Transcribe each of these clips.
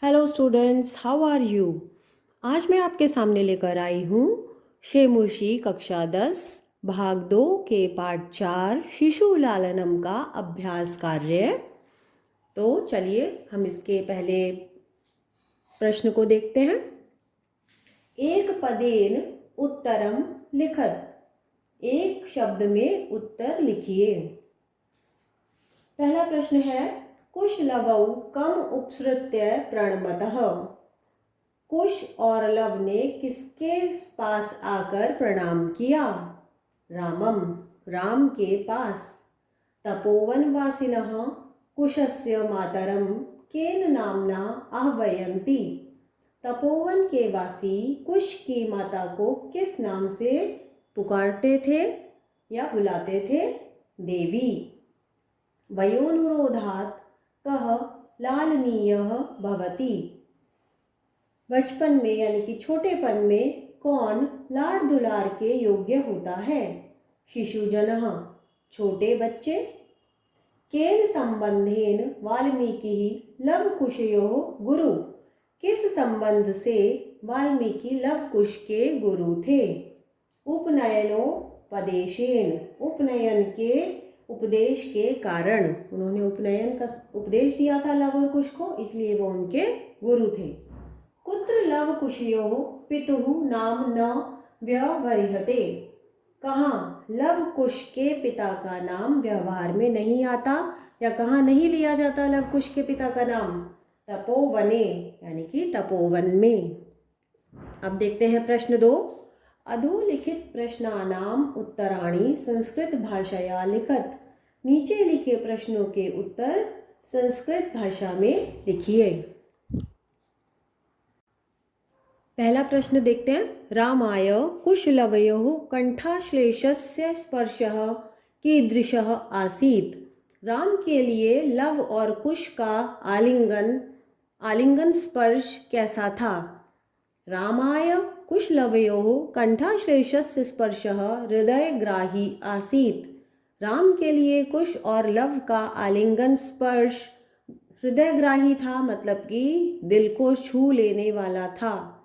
Hello students, how are you. आज मैं आपके सामने लेकर आई हूँ शेमुशी कक्षा 10 भाग 2 के पाठ 4 शिशु लालनम का अभ्यास कार्य। तो चलिए हम इसके पहले प्रश्न को देखते हैं। एक पदेन उत्तरम लिखत, एक शब्द में उत्तर लिखिए। पहला प्रश्न है कुश लवौ कम उपसृत्य प्रणमतः। कुश और लव ने किसके पास आकर प्रणाम किया? रामम, राम के पास। तपोवन वासिनः कुशस्य मातरम केन नामना आह्वयन्ति। तपोवन के वासी कुश की माता को किस नाम से पुकारते थे या बुलाते थे? देवी। वयोनुरोधात् कः लालनीयः भवति। बचपन में यानी कि छोटेपन में कौन लाड़ दुलार के योग्य होता है? शिशुजनः, छोटे बच्चे। केन संबंधेन वाल्मीकि लवकुशयोः गुरु, किस संबंध से वाल्मीकि लवकुश के गुरु थे? उपनयनोपदेशेन, उपनयन के उपदेश के कारण, उन्होंने उपनयन का उपदेश दिया था लव और कुश को, इसलिए वो उनके गुरु थे। कुत्र लव कुशयोः पितुः नाम न व्यवह्रियते। कहाँ लव कुश के पिता का नाम व्यवहार में नहीं आता या कहाँ नहीं लिया जाता लव कुश के पिता का नाम? तपोवने, यानी कि तपोवन में। अब देखते हैं प्रश्न 2। अधोलिखित प्रश्नानाम उत्तराणि संस्कृत भाषया लिखत। नीचे लिखे प्रश्नों के उत्तर संस्कृत भाषा में लिखिए। पहला प्रश्न देखते हैं। रामाय कुशलवयोः कंठाश्लेषस्य स्पर्शः कीदृशः आसीत्। राम के लिए लव और कुश का आलिंगन स्पर्श कैसा था? रामाय कुशलवयोः कंठाश्लेषस्य स्पर्शः हृदयग्राही आसीत्। राम के लिए कुश और लव का आलिंगन स्पर्श हृदयग्राही था, मतलब कि दिल को छू लेने वाला था।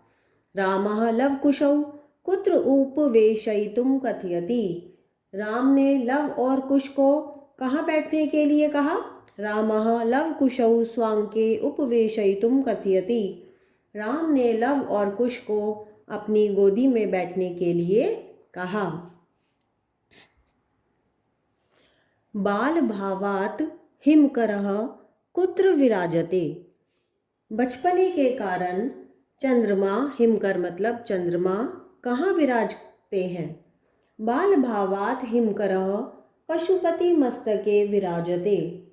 रामः लवकुशौ कुत्र उपवेशयितुं कथयति। राम ने लव और कुश को कहाँ बैठने के लिए कहा? रामः लवकुशौ स्वांके उपवेशयितुं कथयति। राम ने लव और कुश को अपनी गोदी में बैठने के लिए कहा। बाल भावात् हिमकरः कुत्र विराजते। बचपने के कारण चंद्रमा, हिमकर मतलब चंद्रमा, कहाँ विराजते हैं? बाल भावात् हिमकरः पशुपति मस्तके विराजते।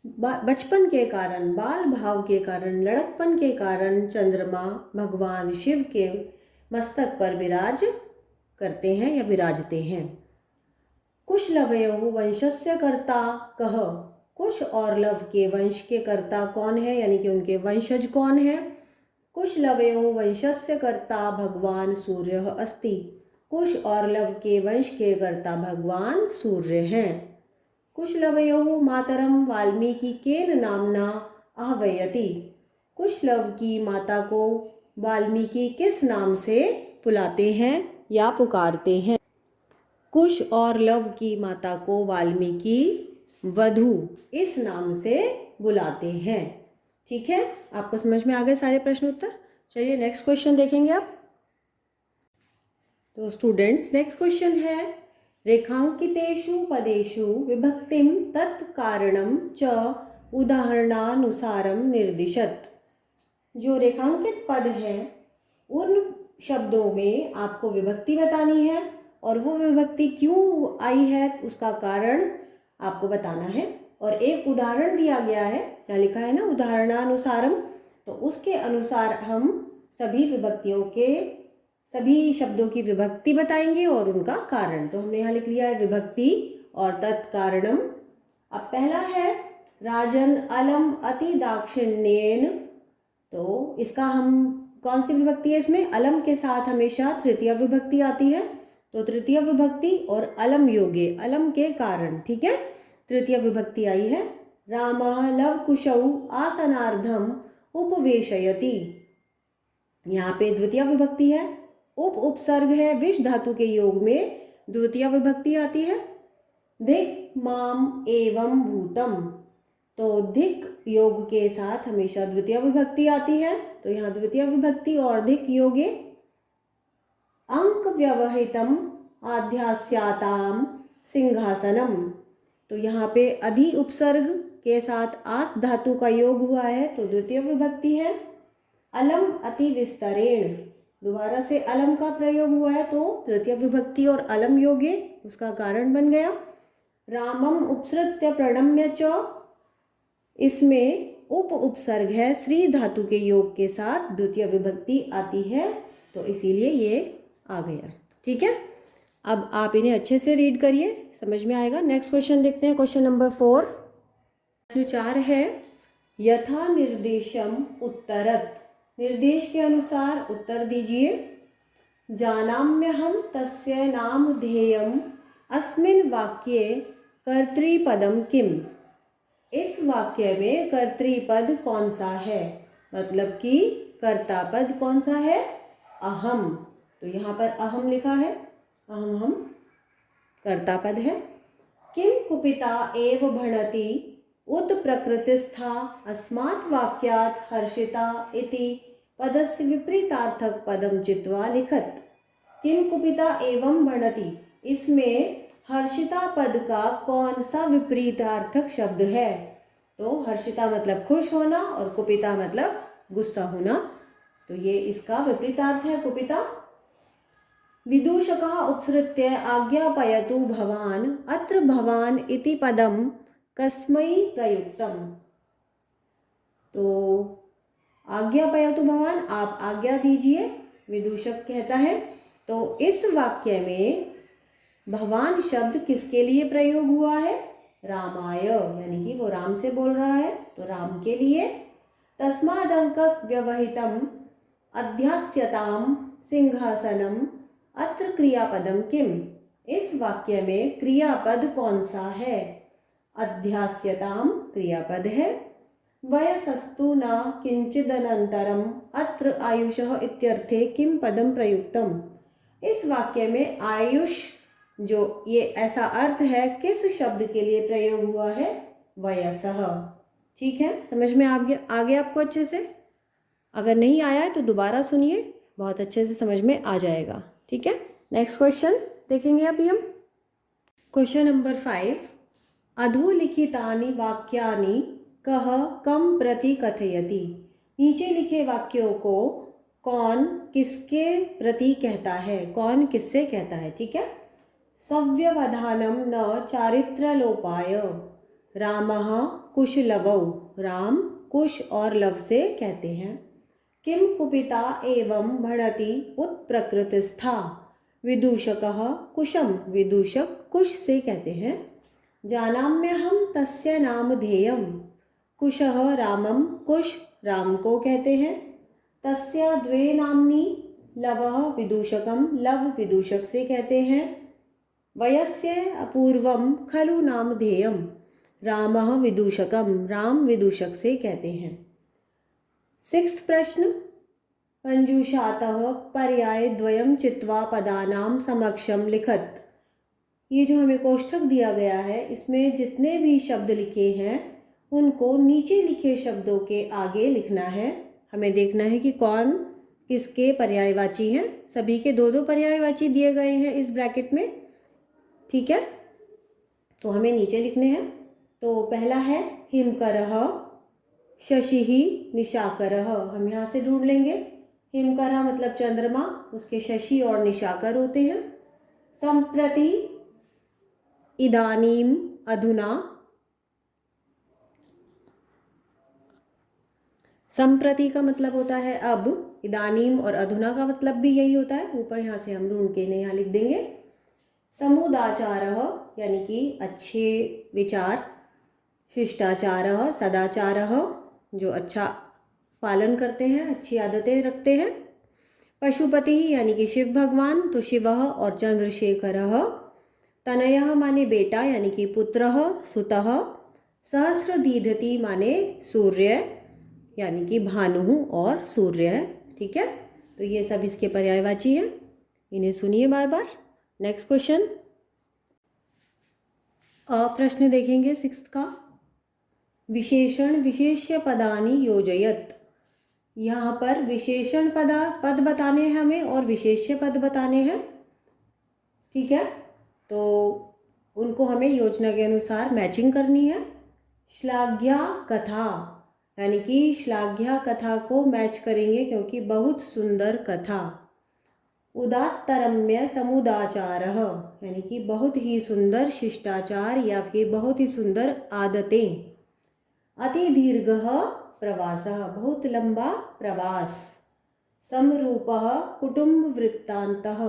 बचपन के कारण, बाल भाव के कारण, लड़कपन के कारण चंद्रमा भगवान शिव के मस्तक पर विराज करते हैं या विराजते हैं। कुशलवयोः वंशस्य कर्ता कः। कुश और लव के वंश के कर्ता कौन है, यानी कि उनके वंशज कौन है? कुशलवयोः वंशस्य कर्ता भगवान सूर्यः अस्ति। कुश और लव के वंश के कर्ता भगवान सूर्य हैं। कुशलवयोः मातरम वाल्मीकि केन नामना आह्वयति। कुशलव की माता को वाल्मीकि किस नाम से बुलाते हैं या पुकारते हैं? कुश और लव की माता को वाल्मीकि वधू इस नाम से बुलाते हैं। ठीक है, आपको समझ में आ गए सारे प्रश्न उत्तर। चलिए नेक्स्ट क्वेश्चन देखेंगे आप। तो स्टूडेंट्स, नेक्स्ट क्वेश्चन है रेखांकितेषु पदेषु विभक्तिम तत्कारणम च उदाहरणानुसारम निर्दिशत। जो रेखांकित पद है उन शब्दों में आपको विभक्ति बतानी है और वो विभक्ति क्यों आई है उसका कारण आपको बताना है। और एक उदाहरण दिया गया है, यहाँ लिखा है ना उदाहरणानुसारम, तो उसके अनुसार हम सभी विभक्तियों के सभी शब्दों की विभक्ति बताएंगे और उनका कारण। तो हमने यहाँ लिख लिया है विभक्ति और तत्कारणम। अब पहला है राजन अलम अति दाक्षिण्येन। तो इसका हम कौन सी विभक्ति है? इसमें अलम के साथ हमेशा तृतीय विभक्ति आती है, तो तृतीय विभक्ति और अलम योगे, अलम के कारण। ठीक है, तृतीय विभक्ति आई है। रामः लवकुशौ आसनार्धम उपवेशयति। यहाँ पे द्वितीय विभक्ति है, उपसर्ग है, विश धातु के योग में द्वितीय विभक्ति आती है। धिक् माम एवं भूतम, तो धिक् योग के साथ हमेशा द्वितीय विभक्ति आती है, तो यहाँ द्वितीय विभक्ति और धिक् योगे। अंक व्यवहितम आध्यास्याताम सिंहासनम, तो यहाँ पे अधि उपसर्ग के साथ आस धातु का योग हुआ है, तो द्वितीय विभक्ति है। अलम अति विस्तरेण, दोबारा से अलम का प्रयोग हुआ है, तो तृतीय विभक्ति और अलम योगे उसका कारण बन गया। रामम उपसृत्य प्रणम्य च, इसमें उपसर्ग है, श्री धातु के योग के साथ द्वितीय विभक्ति आती है, तो इसीलिए ये आ गया। ठीक है, अब आप इन्हें अच्छे से रीड करिए, समझ में आएगा। नेक्स्ट क्वेश्चन देखते हैं, क्वेश्चन नंबर 4। प्रश्न 4 है, यथा निर्देशम उत्तरत, निर्देश के अनुसार उत्तर दीजिए। जानाम्यहं तस्य नामधेयम् अस्मिन् वाक्ये कर्तृपदम किम, इस वाक्य में कर्तृपद कौन सा है, मतलब कि कर्ता पद कौन सा है, अहम, तो यहाँ पर अहम लिखा है, अहम कर्ता पद है। किम कुपिता एव भणति उत प्रकृतिस्था अस्मात् वाक्यात् हर्षिता इति पदस्य विपरीतार्थक पदम चित्वा लिखत। किम कुपिता एवं भणति, इसमें हर्षिता पद का कौन सा विपरीतार्थक शब्द है, तो हर्षिता मतलब खुश होना और कुपिता मतलब गुस्सा होना, तो ये इसका विपरीतार्थ है कुपिता। विदूषकः उपसृत्य आज्ञापयतु भवान् अत्र भवान् इति पदम कस्मै प्रयुक्तम, तो आज्ञापयतु भवान्, आप आज्ञा दीजिए, विदूषक कहता है, तो इस वाक्य में भवान शब्द किसके लिए प्रयोग हुआ है, रामाय, यानी कि वो राम से बोल रहा है, तो राम के लिए। तस्मादंक व्यवहितम अध्यास्यताम सिंहासनम अत्र क्रियापदम किम, इस वाक्य में क्रियापद कौन सा है, अध्यास्यताम क्रियापद है। वयसस्तु न किंचिदनंतरम अत्र आयुषः इत्यर्थे किम पदम प्रयुक्तम, इस वाक्य में आयुष जो ये ऐसा अर्थ है किस शब्द के लिए प्रयोग हुआ है, वयसः। ठीक है, समझ में आ गया आपको अच्छे से। अगर नहीं आया है तो दोबारा सुनिए, बहुत अच्छे से समझ में आ जाएगा। ठीक है, नेक्स्ट क्वेश्चन देखेंगे अभी हम। क्वेश्चन नंबर 5, अधोलिखितानि वाक्यानि कः कम प्रति कथयति, नीचे लिखे वाक्यों को कौन किसके प्रति कहता है, कौन किससे कहता है। ठीक है, सव्यवधानम न चारित्रलोपाय, रामः कुशलवौ, राम कुश और लव से कहते हैं। किम कुपिता एवं भणति उत्प्रकृतिस्था, विदूषकः कुशम, विदूषक कुश से कहते हैं। जानाम्यहं तस्य नामधेयम्, कुशः रामम, कुश राम को कहते हैं। तस्य द्वे नाम्नि, लवः विदूषकम, लव विदूषक से कहते हैं। वयस्य अपूर्वम खलु नामधेयम, रामः विदूषकम, राम विदूषक से कहते हैं। 6th प्रश्न, पंजुषातः पर्याय द्वयम चित्वा पदानाम समक्षम लिखत, ये जो हमें कोष्ठक दिया गया है इसमें जितने भी शब्द लिखे हैं उनको नीचे लिखे शब्दों के आगे लिखना है। हमें देखना है कि कौन किसके पर्यायवाची हैं, सभी के 2-2 पर्यायवाची दिए गए हैं इस ब्रैकेट में। ठीक है, तो हमें नीचे लिखने हैं। तो पहला है हिमकरः शशिः निशाकरः, हम यहाँ से ढूंढ लेंगे। हिमकरः मतलब चंद्रमा, उसके शशि और निशाकर होते हैं। संप्रति, इदानीम, अधुना, संप्रति का मतलब होता है अब, इदानीम और अधुना का मतलब भी यही होता है, ऊपर यहाँ से हम ढूंढ के इन्हें यहाँ लिख देंगे। समुदाचारः यानी कि अच्छे विचार, शिष्टाचारः सदाचारः जो अच्छा पालन करते हैं, अच्छी आदतें रखते हैं। पशुपति यानी कि शिव भगवान, तो शिवः और चंद्रशेखरः। तनयः माने बेटा यानी कि पुत्रः सुतः। सहस्रदीधति माने सूर्य यानी कि भानु और सूर्य है। ठीक है, तो ये सब इसके पर्यायवाची हैं, इन्हें सुनिए बार बार। नेक्स्ट क्वेश्चन, प्रश्न देखेंगे 6 का। विशेषण विशेष्य पदानि योजयत। यहाँ पर विशेषण पद बताने हैं हमें और विशेष्य पद बताने हैं। ठीक है, तो उनको हमें योजना के अनुसार मैचिंग करनी है। श्लाघ्या कथा, यानी कि श्लाघ्या कथा को मैच करेंगे क्योंकि बहुत सुंदर कथा। उदात्तरम्य समुदाचारः, यानी कि बहुत ही सुंदर शिष्टाचार या फिर बहुत ही सुंदर आदतें। अति दीर्घः प्रवासः, बहुत लंबा प्रवास। समरूपः कुटुंब वृत्तान्तः,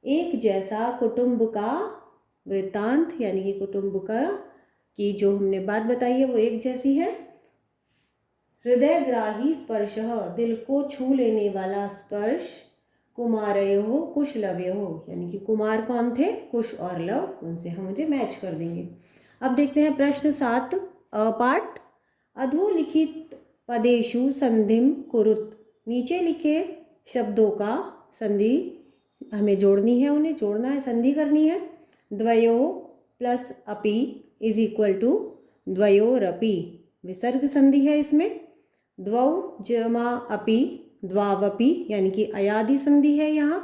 एक जैसा कुटुंब का वृत्तांत, यानी कि कुटुंब का की जो हमने बात बताई है वो एक जैसी है। हृदयग्राही स्पर्शः, दिल को छू लेने वाला स्पर्श। कुमारयोः कुशलवयोः, यानी कि कुमार कौन थे, कुश और लव, उनसे हम मुझे मैच कर देंगे। अब देखते हैं प्रश्न 7 पाठ। अधोलिखित पदेषु संधिम कुरुत। नीचे लिखे शब्दों का संधि हमें जोड़नी है, उन्हें जोड़ना है, संधि करनी है। द्वयो प्लस अपि इज इक्वल टू द्वयोरपि, विसर्ग संधि है इसमें। द्वौ जमा अपि द्वावपि, यानी कि अयादि संधि है यहाँ।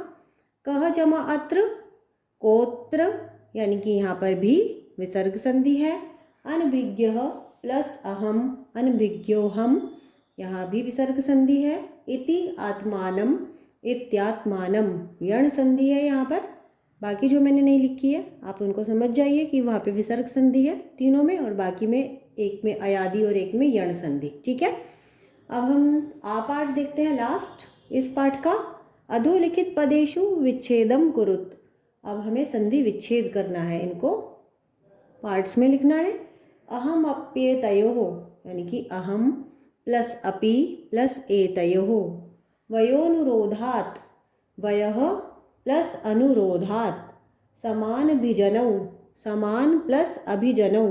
कह जमा अत्र कोत्र, यानी कि यहाँ पर भी विसर्ग संधि है। अनभिज्ञः प्लस अहम अनभिज्ञोहम, यहाँ भी विसर्ग संधि है। इति आत्मानम इत्यात्मानम, यण संधि है यहाँ पर। बाकी जो मैंने नहीं लिखी है आप उनको समझ जाइए कि वहाँ पे विसर्ग संधि है तीनों में, और बाकी में एक में अयादि और एक में यण संधि। ठीक है, अब हम पाठ देखते हैं लास्ट इस पाठ का। अधोलिखित पदेषु विच्छेदम कुरुत। अब हमें संधि विच्छेद करना है, इनको पार्ट्स में लिखना है। अहम अप्येतयोः, यानी कि अहम प्लस अपि प्लस एतयोः। वयोनुरोधात्, वयः प्लस अनुरोधात्। समान भिजनौ, समान प्लस अभिजनौ।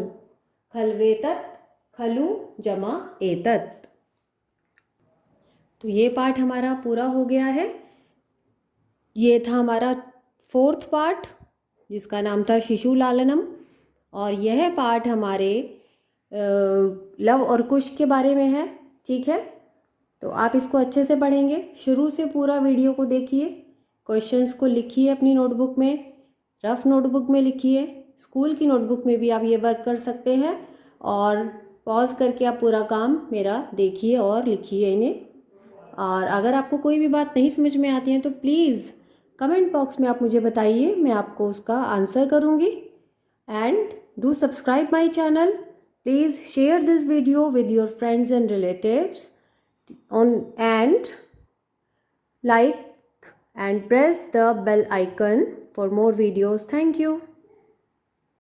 खल्वेतत्, खलु जमा एतत्। तो ये पाठ हमारा पूरा हो गया है। ये था हमारा 4th पार्ट जिसका नाम था शिशु लालनम, और यह पाठ हमारे लव और कुश के बारे में है। ठीक है, तो आप इसको अच्छे से पढ़ेंगे, शुरू से पूरा वीडियो को देखिए, क्वेश्चंस को लिखिए अपनी नोटबुक में, रफ नोटबुक में लिखिए, स्कूल की नोटबुक में भी आप ये वर्क कर सकते हैं, और पॉज करके आप पूरा काम मेरा देखिए और लिखिए इन्हें। और अगर आपको कोई भी बात नहीं समझ में आती है तो प्लीज़ कमेंट बॉक्स में आप मुझे बताइए, मैं आपको उसका आंसर करूँगी। And do subscribe my channel, please share this video with your friends and relatives and like and press the bell icon for more videos. Thank you.